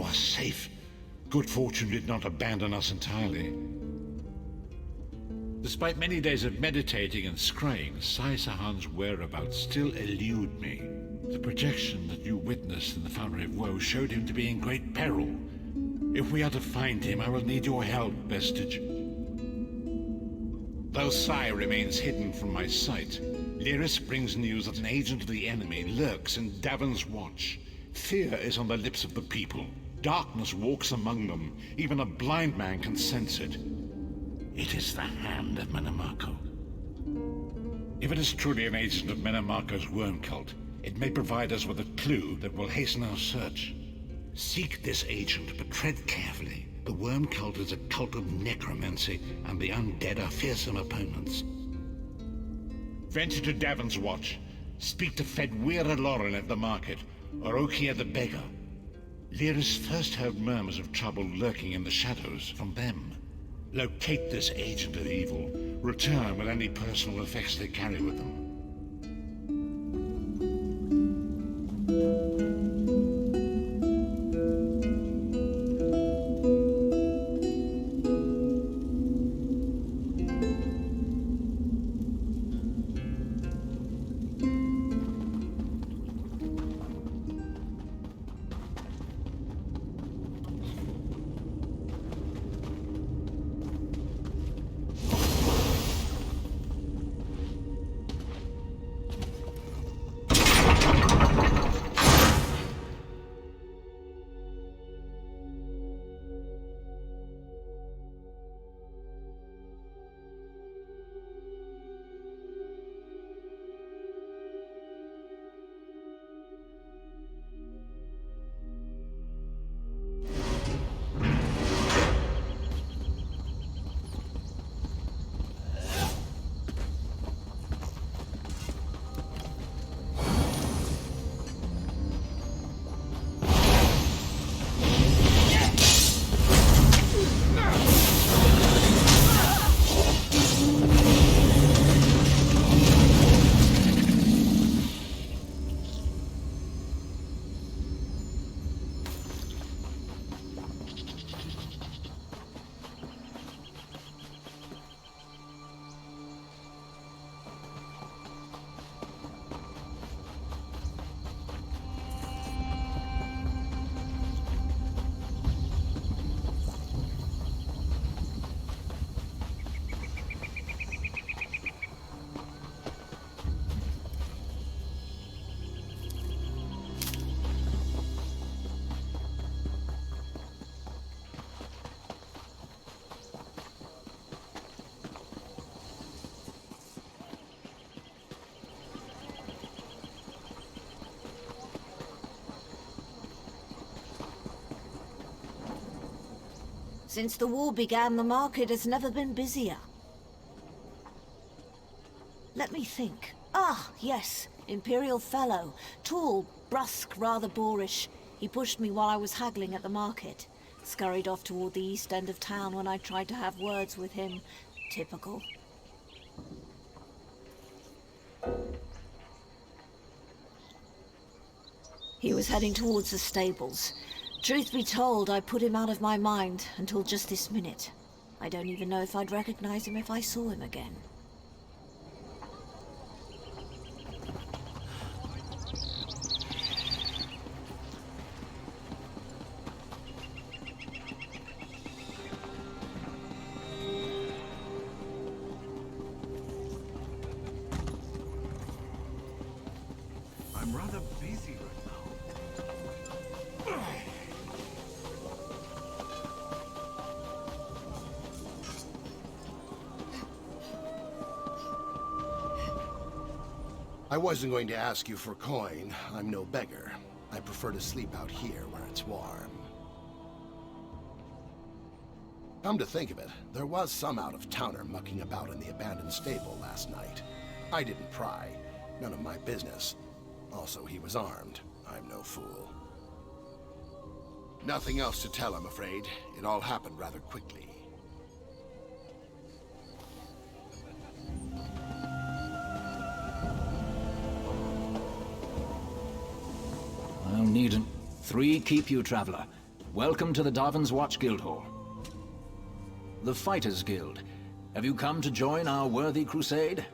are safe. Good fortune did not abandon us entirely. Despite many days of meditating and scrying, Sai Sahan's whereabouts still elude me. The projection that you witnessed in the Foundry of Woe showed him to be in great peril. If we are to find him, I will need your help, Vestige. Though Sai remains hidden from my sight, Lyris brings news that an agent of the enemy lurks in Davon's watch. Fear is on the lips of the people. Darkness walks among them. Even a blind man can sense it. It is the hand of Menemarko. If it is truly an agent of Menemarko's worm cult, it may provide us with a clue that will hasten our search. Seek this agent, but tread carefully. The worm cult is a cult of necromancy, and the undead are fearsome opponents. Venture to Davon's watch. Speak to Fedwira Lauren at the market, or Okia the beggar. Lyris first heard murmurs of trouble lurking in the shadows from them. Locate this agent of evil. Return with any personal effects they carry with them. Since the war began, the market has never been busier. Let me think. Ah, yes. Imperial Fellow. Tall, brusque, rather boorish. He pushed me while I was haggling at the market. Scurried off toward the east end of town when I tried to have words with him. Typical. He was heading towards the stables. Truth be told, I put him out of my mind until just this minute. I don't even know if I'd recognize him if I saw him again. I'm rather busy right now. I wasn't going to ask you for coin. I'm no beggar. I prefer to sleep out here where it's warm. Come to think of it, there was some out-of-towner mucking about in the abandoned stable last night. I didn't pry. None of my business. Also, he was armed. I'm no fool. Nothing else to tell, I'm afraid. It all happened rather quickly. Well, needn't. 3 keep you, traveler. Welcome to the Darvin's Watch Guildhall. The Fighters Guild. Have you come to join our worthy crusade?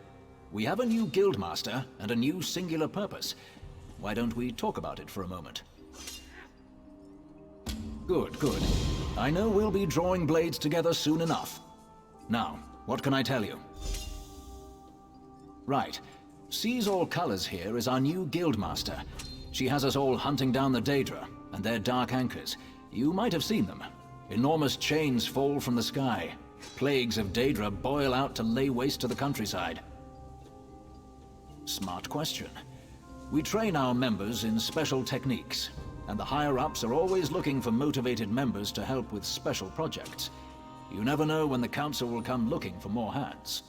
We have a new guildmaster and a new singular purpose. Why don't we talk about it for a moment? Good, good. I know we'll be drawing blades together soon enough. Now, what can I tell you? Right. Seize All Colors here is our new guildmaster. She has us all hunting down the Daedra and their dark anchors. You might have seen them. Enormous chains fall from the sky. Plagues of Daedra boil out to lay waste to the countryside. Smart question. We train our members in special techniques, and the higher-ups are always looking for motivated members to help with special projects. You never know when the council will come looking for more hands.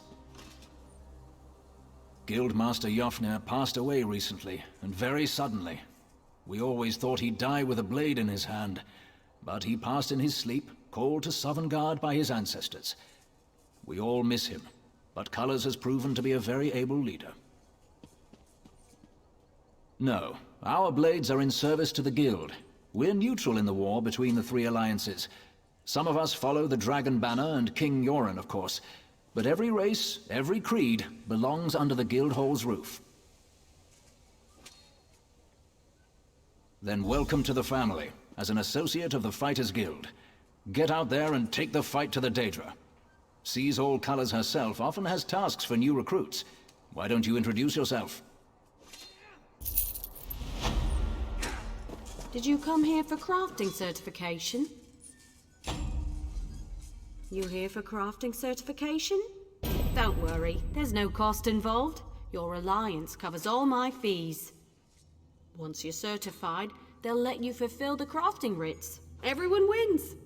Guildmaster Jofnir passed away recently, and very suddenly. We always thought he'd die with a blade in his hand, but he passed in his sleep, called to Sovngarde by his ancestors. We all miss him, but Colors has proven to be a very able leader. No, our blades are in service to the Guild. We're neutral in the war between the three alliances. Some of us follow the Dragon Banner and King Yoren, of course, but every race, every creed, belongs under the Guildhall's roof. Then welcome to the family, as an associate of the Fighters Guild. Get out there and take the fight to the Daedra. Seize All Colors herself often has tasks for new recruits. Why don't you introduce yourself? Did you come here for crafting certification? You here for crafting certification? Don't worry, there's no cost involved. Your alliance covers all my fees. Once you're certified, they'll let you fulfill the crafting writs. Everyone wins!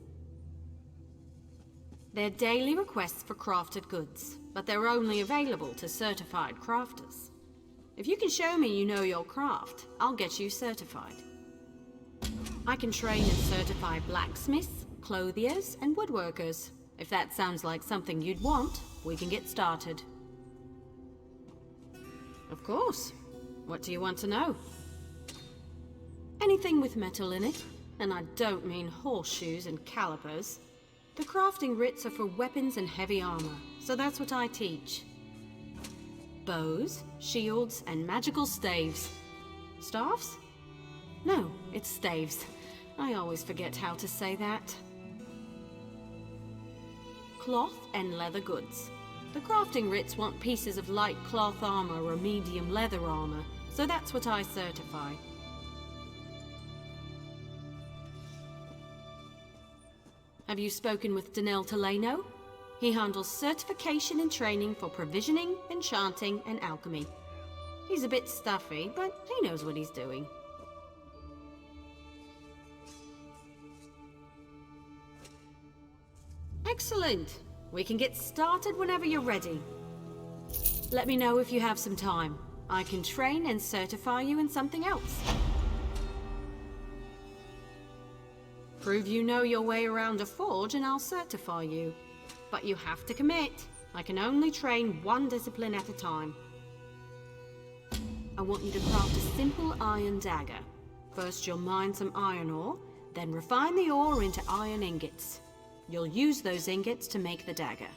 They're daily requests for crafted goods, but they're only available to certified crafters. If you can show me you know your craft, I'll get you certified. I can train and certify blacksmiths, clothiers, and woodworkers. If that sounds like something you'd want, we can get started. Of course. What do you want to know? Anything with metal in it, and I don't mean horseshoes and calipers. The crafting writs are for weapons and heavy armor, so that's what I teach. Bows, shields, and magical staves. Staffs? No, it's staves. I always forget how to say that. Cloth and leather goods. The crafting writs want pieces of light cloth armor or medium leather armor, so that's what I certify. Have you spoken with Danel Teleno? He handles certification and training for provisioning, enchanting, and alchemy. He's a bit stuffy, but he knows what he's doing. Excellent! We can get started whenever you're ready. Let me know if you have some time. I can train and certify you in something else. Prove you know your way around a forge and I'll certify you. But you have to commit. I can only train one discipline at a time. I want you to craft a simple iron dagger. First you'll mine some iron ore, then refine the ore into iron ingots. You'll use those ingots to make the dagger.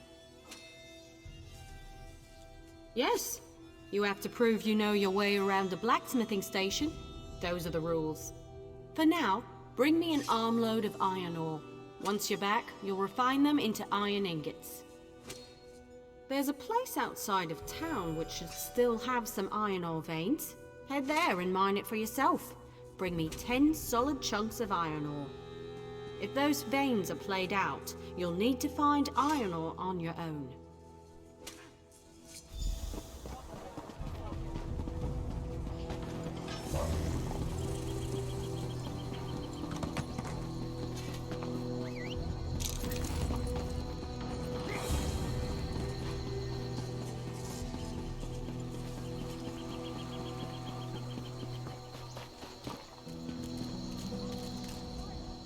Yes, you have to prove you know your way around the blacksmithing station. Those are the rules. For now, bring me an armload of iron ore. Once you're back, you'll refine them into iron ingots. There's a place outside of town which should still have some iron ore veins. Head there and mine it for yourself. Bring me 10 solid chunks of iron ore. If those veins are played out, you'll need to find iron ore on your own.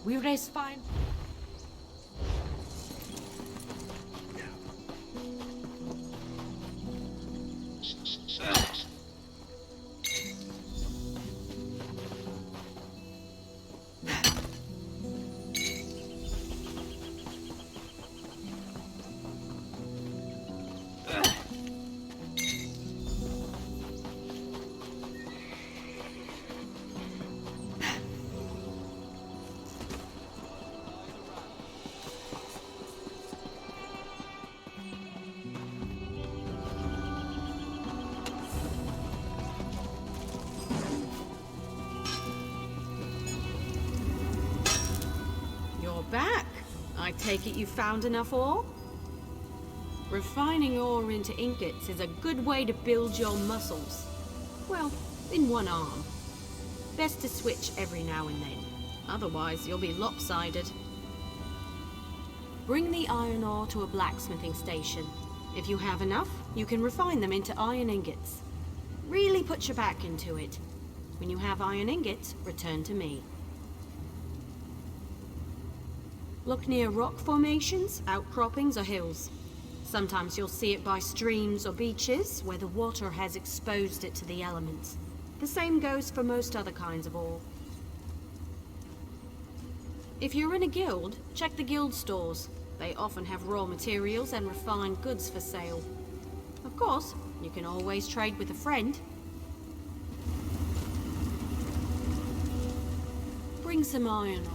We raise fine. back. I take it you found enough ore? Refining ore into ingots is a good way to build your muscles. Well, in one arm. Best to switch every now and then. Otherwise, you'll be lopsided. Bring the iron ore to a blacksmithing station. If you have enough, you can refine them into iron ingots. Really put your back into it. When you have iron ingots, return to me. Look near rock formations, outcroppings, or hills. Sometimes you'll see it by streams or beaches where the water has exposed it to the elements. The same goes for most other kinds of ore. If you're in a guild, check the guild stores. They often have raw materials and refined goods for sale. Of course, you can always trade with a friend. Bring some iron ore.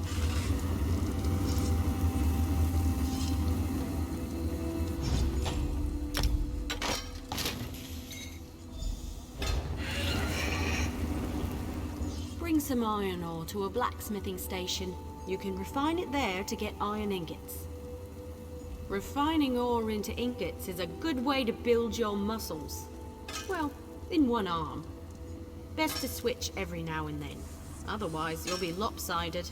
Bring some iron ore to a blacksmithing station. You can refine it there to get iron ingots. Refining ore into ingots is a good way to build your muscles. Well, in one arm. Best to switch every now and then. Otherwise, you'll be lopsided.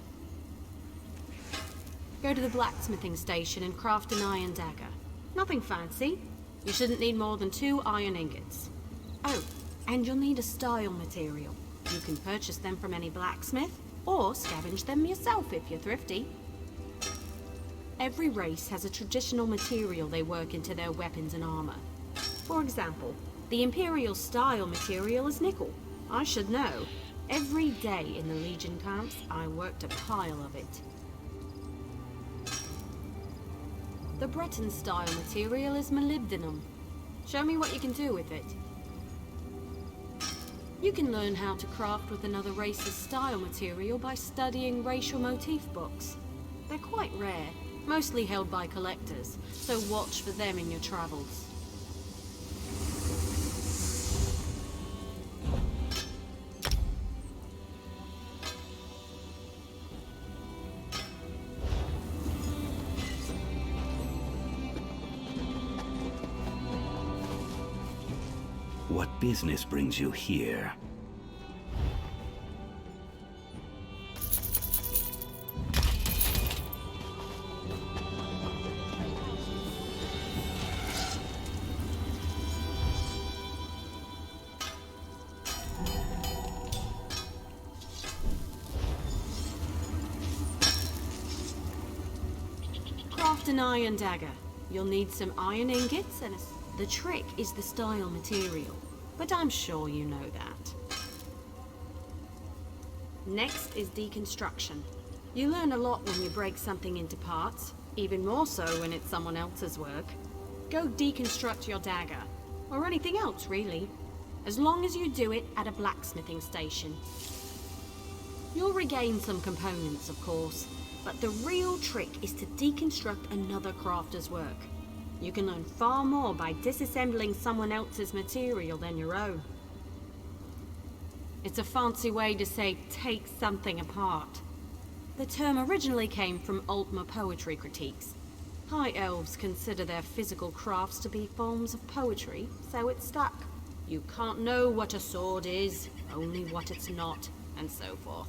Go to the blacksmithing station and craft an iron dagger. Nothing fancy. You shouldn't need more than 2 iron ingots. Oh, and you'll need a style material. You can purchase them from any blacksmith, or scavenge them yourself if you're thrifty. Every race has a traditional material they work into their weapons and armor. For example, the Imperial style material is nickel. I should know. Every day in the Legion camps, I worked a pile of it. The Breton style material is molybdenum. Show me what you can do with it. You can learn how to craft with another race's style material by studying racial motif books. They're quite rare, mostly held by collectors, so watch for them in your travels. What business brings you here? Craft an iron dagger. You'll need some iron ingots and the trick is the style material, but I'm sure you know that. Next is deconstruction. You learn a lot when you break something into parts, even more so when it's someone else's work. Go deconstruct your dagger, or anything else really, as long as you do it at a blacksmithing station. You'll regain some components, of course, but the real trick is to deconstruct another crafter's work. You can learn far more by disassembling someone else's material than your own. It's a fancy way to say take something apart. The term originally came from Altmer poetry critiques. High elves consider their physical crafts to be forms of poetry, so it stuck. You can't know what a sword is, only what it's not, and so forth.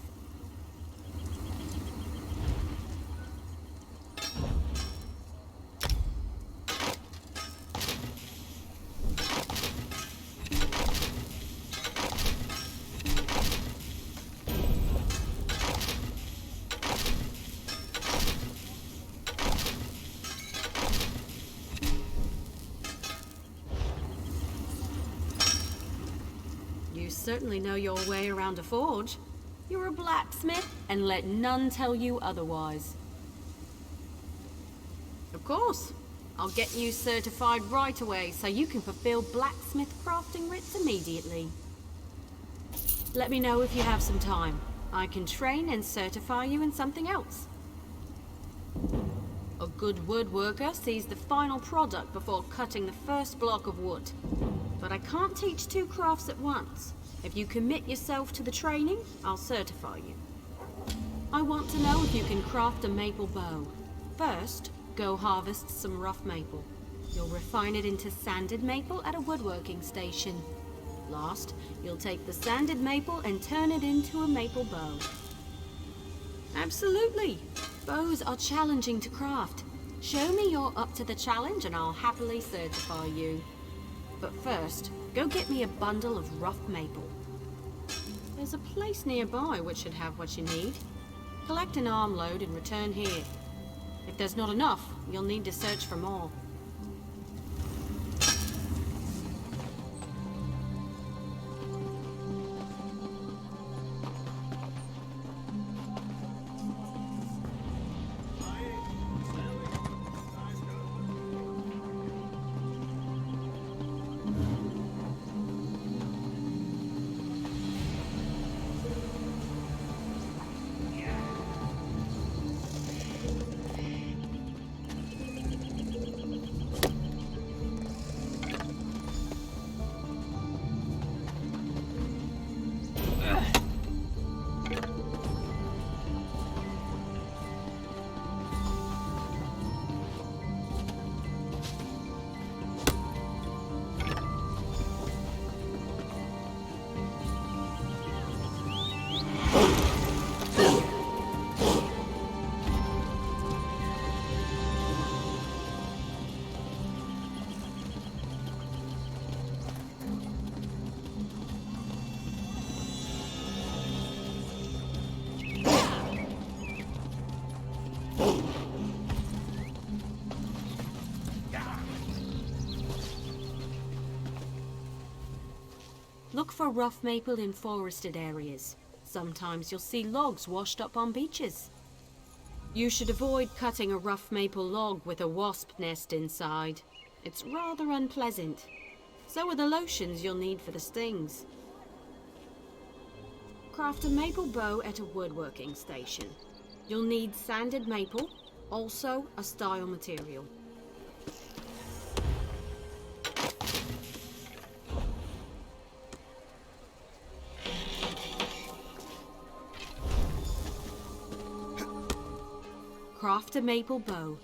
Certainly know your way around a forge. You're a blacksmith, and let none tell you otherwise. Of course. I'll get you certified right away so you can fulfill blacksmith crafting writs immediately. Let me know if you have some time. I can train and certify you in something else. A good woodworker sees the final product before cutting the first block of wood. But I can't teach 2 crafts at once. If you commit yourself to the training, I'll certify you. I want to know if you can craft a maple bow. First, go harvest some rough maple. You'll refine it into sanded maple at a woodworking station. Last, you'll take the sanded maple and turn it into a maple bow. Absolutely! Bows are challenging to craft. Show me you're up to the challenge and I'll happily certify you. But first, go get me a bundle of rough maple. There's a place nearby which should have what you need. Collect an armload and return here. If there's not enough, you'll need to search for more. Look for rough maple in forested areas. Sometimes you'll see logs washed up on beaches. You should avoid cutting a rough maple log with a wasp nest inside. It's rather unpleasant. So are the lotions you'll need for the stings. Craft a maple bow at a woodworking station. You'll need sanded maple, also a style material. Craft a maple bow.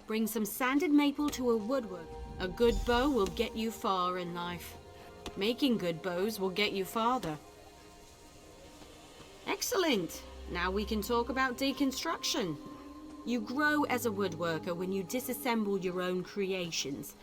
Bring some sanded maple to a woodwork. A good bow will get you far in life. Making good bows will get you farther. Excellent! Now we can talk about deconstruction. You grow as a woodworker when you disassemble your own creations.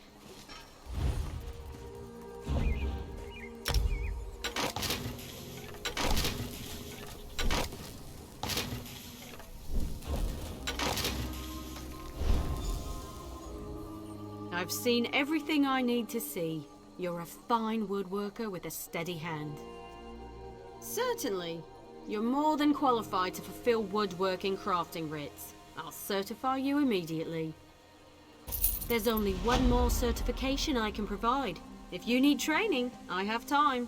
I've seen everything I need to see. You're a fine woodworker with a steady hand. Certainly. You're more than qualified to fulfill woodworking crafting writs. I'll certify you immediately. There's only one more certification I can provide. If you need training, I have time.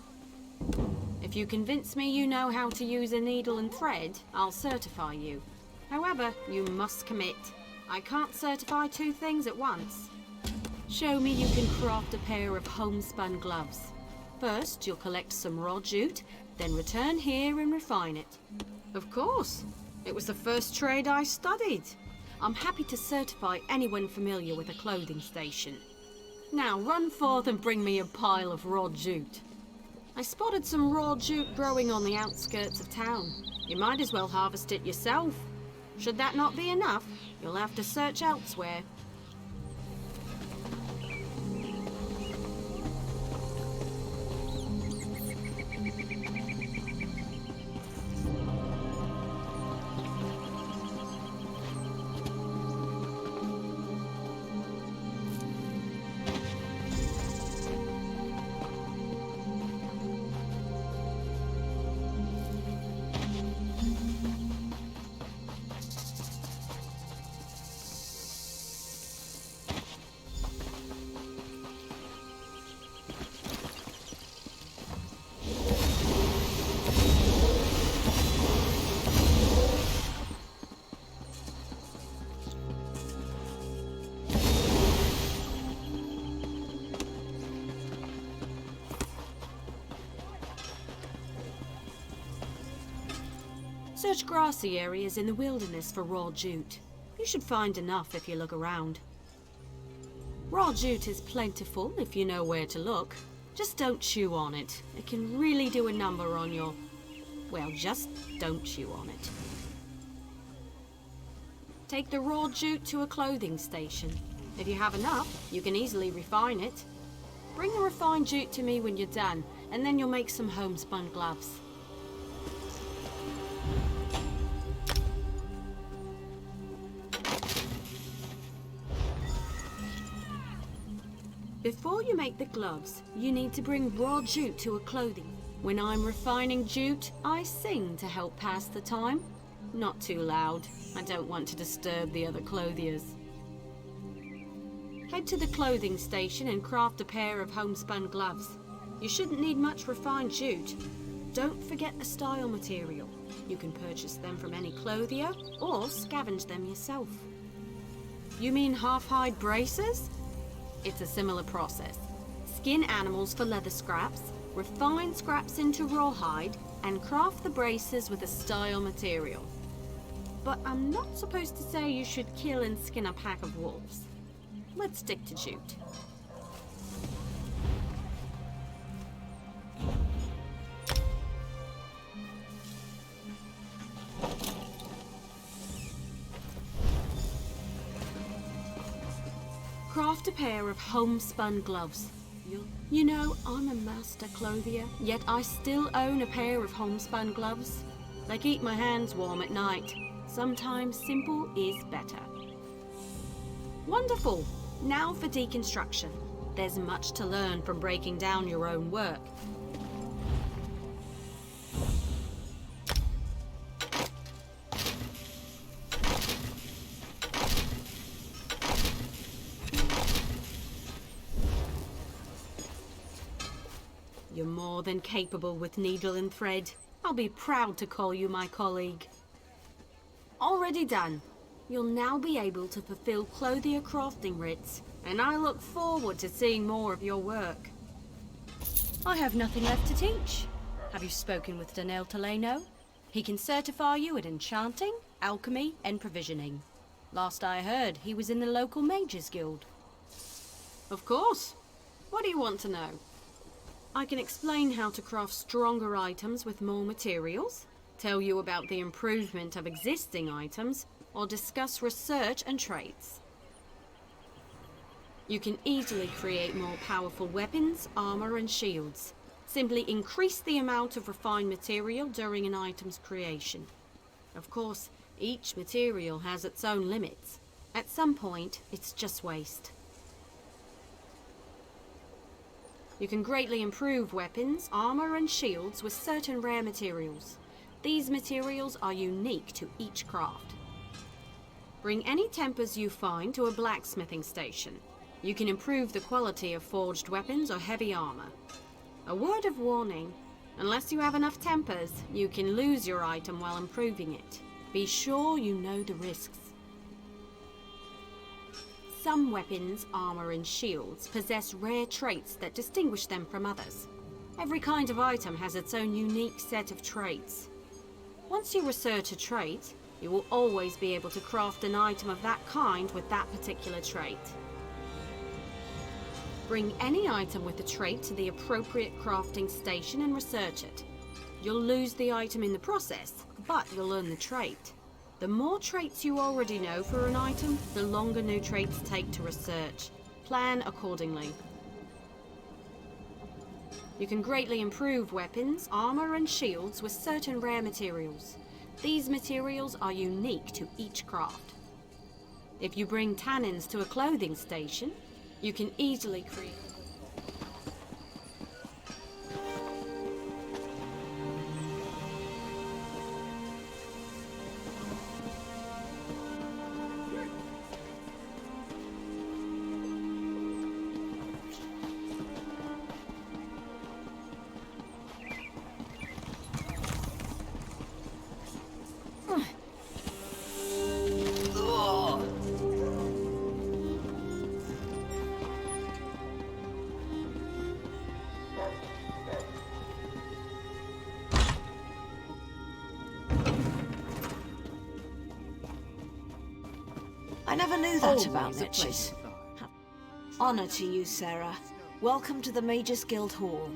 If you convince me you know how to use a needle and thread, I'll certify you. However, you must commit. I can't certify two things at once. Show me you can craft a pair of homespun gloves. First, you'll collect some raw jute, then return here and refine it. Of course. It was the first trade I studied. I'm happy to certify anyone familiar with a clothing station. Now run forth and bring me a pile of raw jute. I spotted some raw jute growing on the outskirts of town. You might as well harvest it yourself. Should that not be enough, you'll have to search elsewhere. Search grassy areas in the wilderness for raw jute. You should find enough if you look around. Raw jute is plentiful if you know where to look. Just don't chew on it. It can really do a number on your... well, just don't chew on it. Take the raw jute to a clothing station. If you have enough, you can easily refine it. Bring the refined jute to me when you're done, and then you'll make some homespun gloves. Before you make the gloves, you need to bring raw jute to a clothing. When I'm refining jute, I sing to help pass the time. Not too loud. I don't want to disturb the other clothiers. Head to the clothing station and craft a pair of homespun gloves. You shouldn't need much refined jute. Don't forget the style material. You can purchase them from any clothier or scavenge them yourself. You mean half-hide braces? It's a similar process. Skin animals for leather scraps, refine scraps into rawhide, and craft the braces with a style material. But I'm not supposed to say you should kill and skin a pack of wolves. Let's stick to jute. Craft a pair of homespun gloves. You know, I'm a master clothier, yet I still own a pair of homespun gloves. They keep my hands warm at night. Sometimes simple is better. Wonderful! Now for deconstruction. There's much to learn from breaking down your own work. You're more than capable with needle and thread. I'll be proud to call you my colleague. Already done. You'll now be able to fulfill clothier crafting writs, and I look forward to seeing more of your work. I have nothing left to teach. Have you spoken with Danel Teleno? He can certify you at enchanting, alchemy, and provisioning. Last I heard, he was in the local mages guild. Of course. What do you want to know? I can explain how to craft stronger items with more materials, tell you about the improvement of existing items, or discuss research and traits. You can easily create more powerful weapons, armor, and shields. Simply increase the amount of refined material during an item's creation. Of course, each material has its own limits. At some point, it's just waste. You can greatly improve weapons, armor, and shields with certain rare materials. These materials are unique to each craft. Bring any tempers you find to a blacksmithing station. You can improve the quality of forged weapons or heavy armor. A word of warning, unless you have enough tempers, you can lose your item while improving it. Be sure you know the risks. Some weapons, armor, and shields possess rare traits that distinguish them from others. Every kind of item has its own unique set of traits. Once you research a trait, you will always be able to craft an item of that kind with that particular trait. Bring any item with the trait to the appropriate crafting station and research it. You'll lose the item in the process, but you'll learn the trait. The more traits you already know for an item, the longer new traits take to research. Plan accordingly. You can greatly improve weapons, armor, and shields with certain rare materials. These materials are unique to each craft. If you bring tannins to a clothing station, you can easily create... I never knew that about Always a Mitches. pleasure. Honor to you, Sarah. Welcome to the Mages Guild Hall.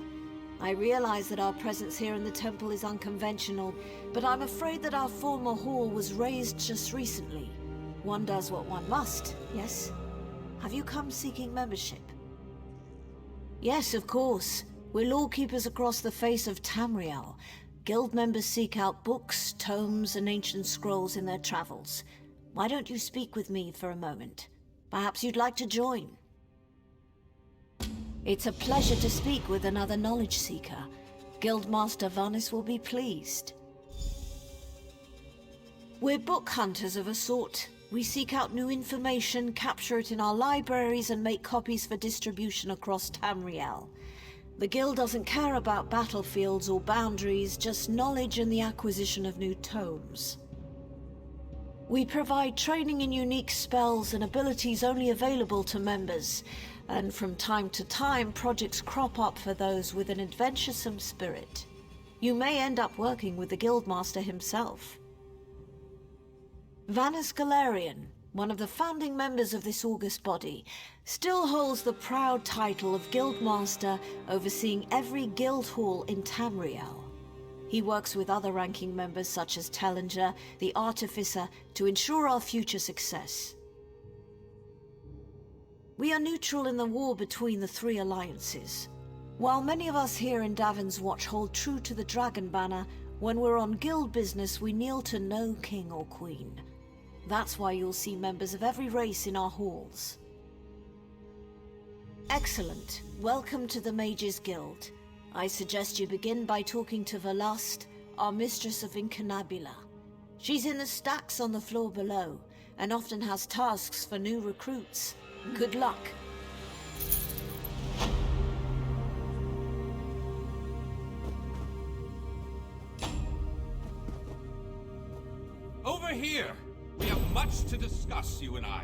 I realize that our presence here in the temple is unconventional, but I'm afraid that our former hall was razed just recently. One does what one must, yes? Have you come seeking membership? Yes, of course. We're lawkeepers across the face of Tamriel. Guild members seek out books, tomes, and ancient scrolls in their travels. Why don't you speak with me for a moment? Perhaps you'd like to join. It's a pleasure to speak with another knowledge seeker. Guildmaster Vanis will be pleased. We're book hunters of a sort. We seek out new information, capture it in our libraries, and make copies for distribution across Tamriel. The Guild doesn't care about battlefields or boundaries, just knowledge and the acquisition of new tomes. We provide training in unique spells and abilities only available to members, and from time to time, projects crop up for those with an adventuresome spirit. You may end up working with the Guildmaster himself. Vanis Galarian, one of the founding members of this august body, still holds the proud title of Guildmaster, overseeing every guild hall in Tamriel. He works with other ranking members such as Tellinger, the Artificer, to ensure our future success. We are neutral in the war between the three alliances. While many of us here in Davon's Watch hold true to the Dragon Banner, when we're on guild business we kneel to no king or queen. That's why you'll see members of every race in our halls. Excellent. Welcome to the Mages Guild. I suggest you begin by talking to Velast, our mistress of Incunabula. She's in the stacks on the floor below, and often has tasks for new recruits. Good luck. Over here! We have much to discuss, you and I.